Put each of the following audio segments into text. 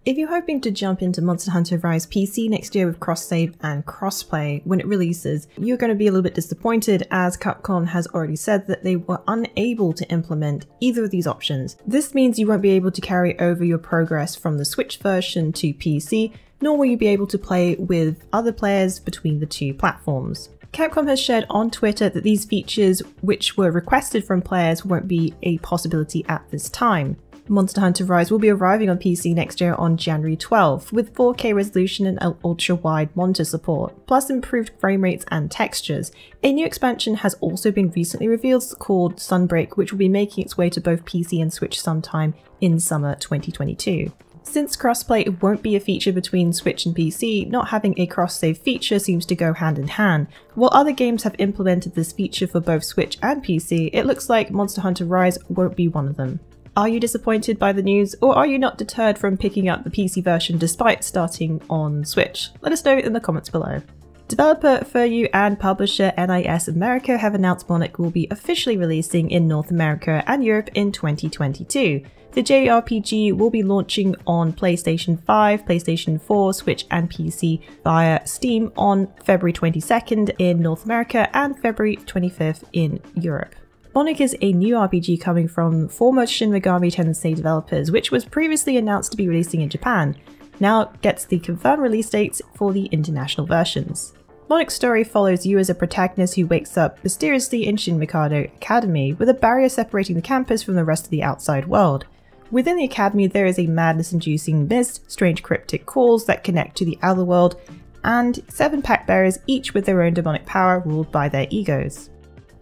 If you're hoping to jump into Monster Hunter Rise PC next year with cross-save and crossplay when it releases, you're going to be a little bit disappointed, as Capcom has already said that they were unable to implement either of these options. This means you won't be able to carry over your progress from the Switch version to PC, nor will you be able to play with other players between the two platforms. Capcom has shared on Twitter that these features, which were requested from players, won't be a possibility at this time. Monster Hunter Rise will be arriving on PC next year on January 12th, with 4K resolution and ultra-wide monitor support, plus improved frame rates and textures. A new expansion has also been recently revealed called Sunbreak, which will be making its way to both PC and Switch sometime in summer 2022. Since crossplay won't be a feature between Switch and PC, not having a cross-save feature seems to go hand in hand. While other games have implemented this feature for both Switch and PC, it looks like Monster Hunter Rise won't be one of them. Are you disappointed by the news, or are you not deterred from picking up the PC version despite starting on Switch? Let us know in the comments below. Developer Furyu and publisher NIS America have announced Monark will be officially releasing in North America and Europe in 2022. The JRPG will be launching on PlayStation 5, PlayStation 4, Switch and PC via Steam on February 22nd in North America and February 25th in Europe. Monark is a new RPG coming from former Shin Megami Tensei developers, which was previously announced to be releasing in Japan. Now it gets the confirmed release dates for the international versions. Monark's story follows you as a protagonist who wakes up mysteriously in Shin Mikado Academy, with a barrier separating the campus from the rest of the outside world. Within the academy there is a madness-inducing mist, strange cryptic calls that connect to the outer world, and 7 pack bearers, each with their own demonic power ruled by their egos.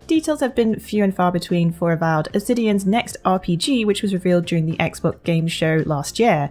Details have been few and far between for Avowed, Obsidian's next RPG, which was revealed during the Xbox Game Show last year.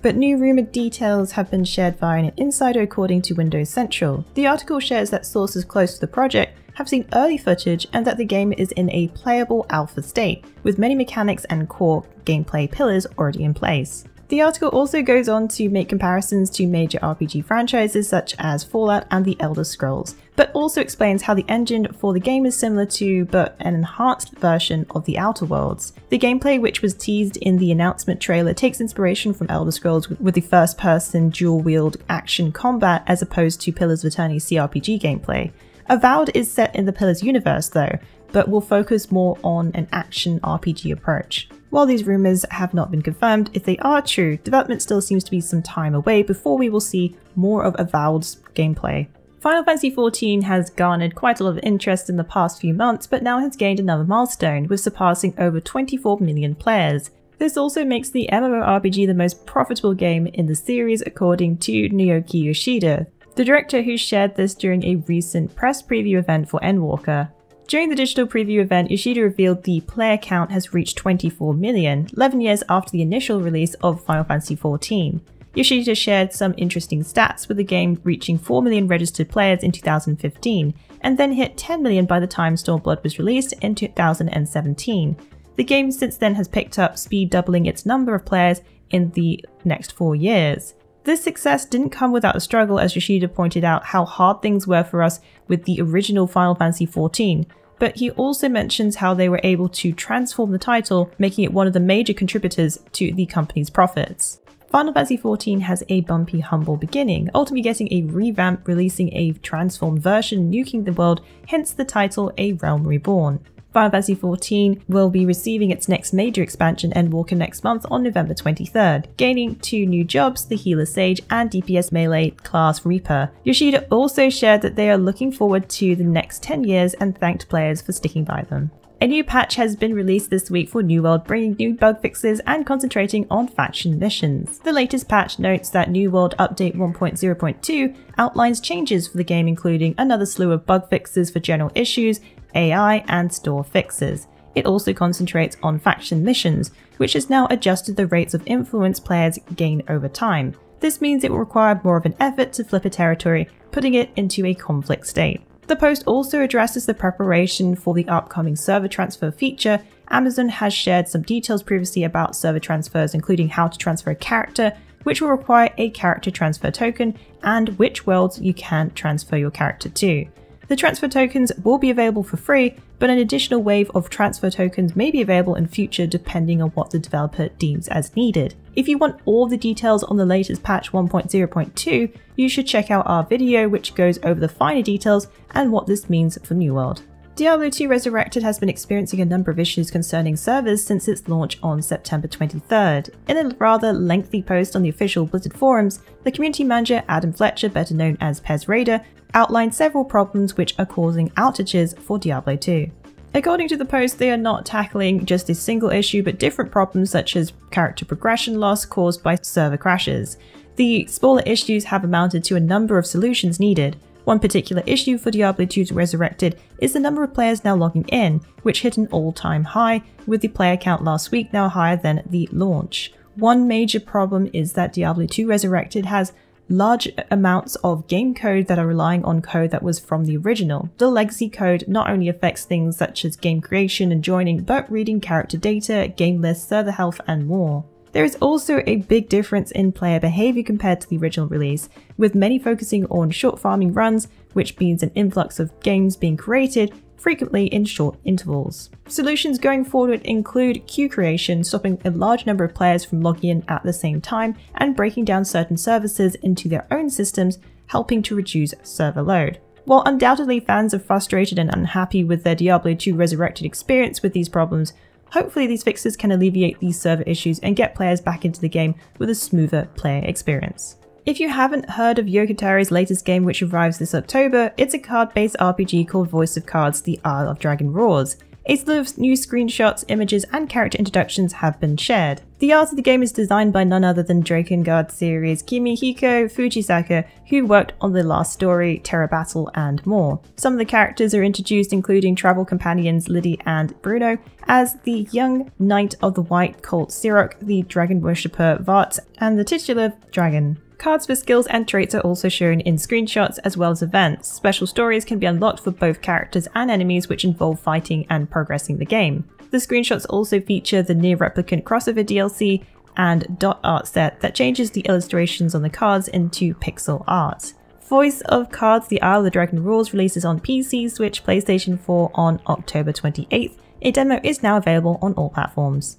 But new rumoured details have been shared via an insider according to Windows Central. The article shares that sources close to the project have seen early footage and that the game is in a playable alpha state, with many mechanics and core gameplay pillars already in place. The article also goes on to make comparisons to major RPG franchises such as Fallout and The Elder Scrolls, but also explains how the engine for the game is similar to, but an enhanced version of The Outer Worlds. The gameplay, which was teased in the announcement trailer, takes inspiration from Elder Scrolls with the first-person dual-wield action combat as opposed to Pillars of Eternity CRPG gameplay. Avowed is set in the Pillars universe though, but will focus more on an action RPG approach. While these rumours have not been confirmed, if they are true, development still seems to be some time away before we will see more of Avowed's gameplay. Final Fantasy XIV has garnered quite a lot of interest in the past few months, but now has gained another milestone, with surpassing over 24 million players. This also makes the MMORPG the most profitable game in the series, according to Naoki Yoshida, the director who shared this during a recent press preview event for Endwalker. During the digital preview event, Yoshida revealed the player count has reached 24 million, 11 years after the initial release of Final Fantasy XIV. Yoshida shared some interesting stats, with the game reaching 4 million registered players in 2015, and then hit 10 million by the time Stormblood was released in 2017. The game since then has picked up speed, doubling its number of players in the next 4 years. This success didn't come without a struggle, as Yoshida pointed out how hard things were for us with the original Final Fantasy XIV, but he also mentions how they were able to transform the title, making it one of the major contributors to the company's profits. Final Fantasy XIV has a bumpy, humble beginning, ultimately getting a revamp, releasing a transformed version, nuking the world, hence the title A Realm Reborn. Final Fantasy XIV will be receiving its next major expansion, Endwalker, next month on November 23rd, gaining 2 new jobs, the Healer Sage and DPS Melee class Reaper. Yoshida also shared that they are looking forward to the next 10 years and thanked players for sticking by them. A new patch has been released this week for New World, bringing new bug fixes and concentrating on faction missions. The latest patch notes that New World Update 1.0.2 outlines changes for the game, including another slew of bug fixes for general issues, AI and store fixes. It also concentrates on faction missions, which has now adjusted the rates of influence players gain over time. This means it will require more of an effort to flip a territory, putting it into a conflict state. The post also addresses the preparation for the upcoming server transfer feature. Amazon has shared some details previously about server transfers, including how to transfer a character, which will require a character transfer token, and which worlds you can transfer your character to. The transfer tokens will be available for free, but an additional wave of transfer tokens may be available in future depending on what the developer deems as needed. If you want all the details on the latest patch 1.0.2, you should check out our video which goes over the finer details and what this means for New World. Diablo 2 Resurrected has been experiencing a number of issues concerning servers since its launch on September 23rd. In a rather lengthy post on the official Blizzard forums, the community manager Adam Fletcher, better known as Pez Raider, outlined several problems which are causing outages for Diablo 2. According to the post, they are not tackling just a single issue but different problems such as character progression loss caused by server crashes. The smaller issues have amounted to a number of solutions needed. One particular issue for Diablo 2's Resurrected is the number of players now logging in, which hit an all-time high, with the player count last week now higher than the launch. One major problem is that Diablo 2 Resurrected has large amounts of game code that are relying on code that was from the original. The legacy code not only affects things such as game creation and joining, but reading character data, game lists, server health, and more. There is also a big difference in player behavior compared to the original release, with many focusing on short farming runs, which means an influx of games being created, frequently in short intervals. Solutions going forward include queue creation, stopping a large number of players from logging in at the same time, and breaking down certain services into their own systems, helping to reduce server load. While undoubtedly fans are frustrated and unhappy with their Diablo 2 Resurrected experience with these problems, hopefully these fixes can alleviate these server issues and get players back into the game with a smoother player experience. If you haven't heard of Yoko Taro's latest game which arrives this October, it's a card-based RPG called Voice of Cards: The Isle of Dragon Roars. A slew of new screenshots, images, and character introductions have been shared. The art of the game is designed by none other than Drakengard series Kimihiko Fujisaka, who worked on the last story, Terra Battle, and more. Some of the characters are introduced, including travel companions Liddy and Bruno, as the young Knight of the White Colt Sirok, the dragon worshipper Vart, and the titular dragon. Cards for skills and traits are also shown in screenshots as well as events. Special stories can be unlocked for both characters and enemies which involve fighting and progressing the game. The screenshots also feature the near replicant crossover DLC and dot art set that changes the illustrations on the cards into pixel art. Voice of Cards: The Isle of the Dragon Roars releases on PC, Switch, PlayStation 4 on October 28th. A demo is now available on all platforms.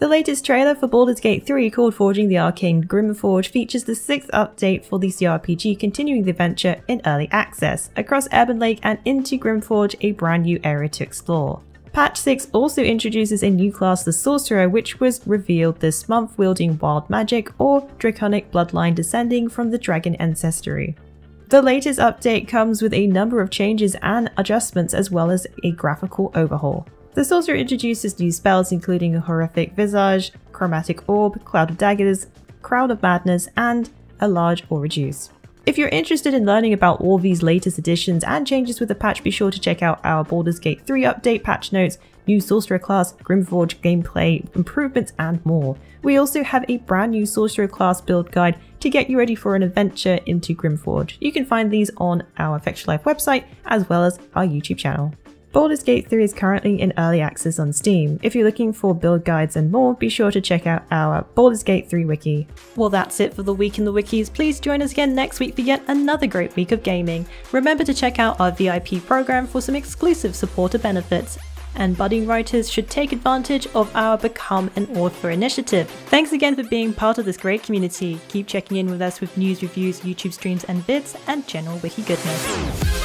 The latest trailer for Baldur's Gate 3, called Forging the Arcane Grymforge, features the 6th update for the CRPG, continuing the adventure in early access, across Ebon Lake and into Grymforge, a brand new area to explore. Patch 6 also introduces a new class, the Sorcerer, which was revealed this month, wielding wild magic or draconic bloodline descending from the dragon ancestry. The latest update comes with a number of changes and adjustments as well as a graphical overhaul. The Sorcerer introduces new spells including a Horrific Visage, Chromatic Orb, Cloud of Daggers, Crowd of Madness, and a Large or Reduce. If you're interested in learning about all these latest additions and changes with the patch, be sure to check out our Baldur's Gate 3 update, patch notes, new Sorcerer class, Grymforge gameplay improvements, and more. We also have a brand new Sorcerer class build guide to get you ready for an adventure into Grymforge. You can find these on our Fextralife website as well as our YouTube channel. Baldur's Gate 3 is currently in early access on Steam. If you're looking for build guides and more, be sure to check out our Baldur's Gate 3 wiki. Well, that's it for the week in the wikis. Please join us again next week for yet another great week of gaming. Remember to check out our VIP program for some exclusive supporter benefits. And budding writers should take advantage of our Become an Author initiative. Thanks again for being part of this great community. Keep checking in with us with news, reviews, YouTube streams and vids, and general wiki goodness.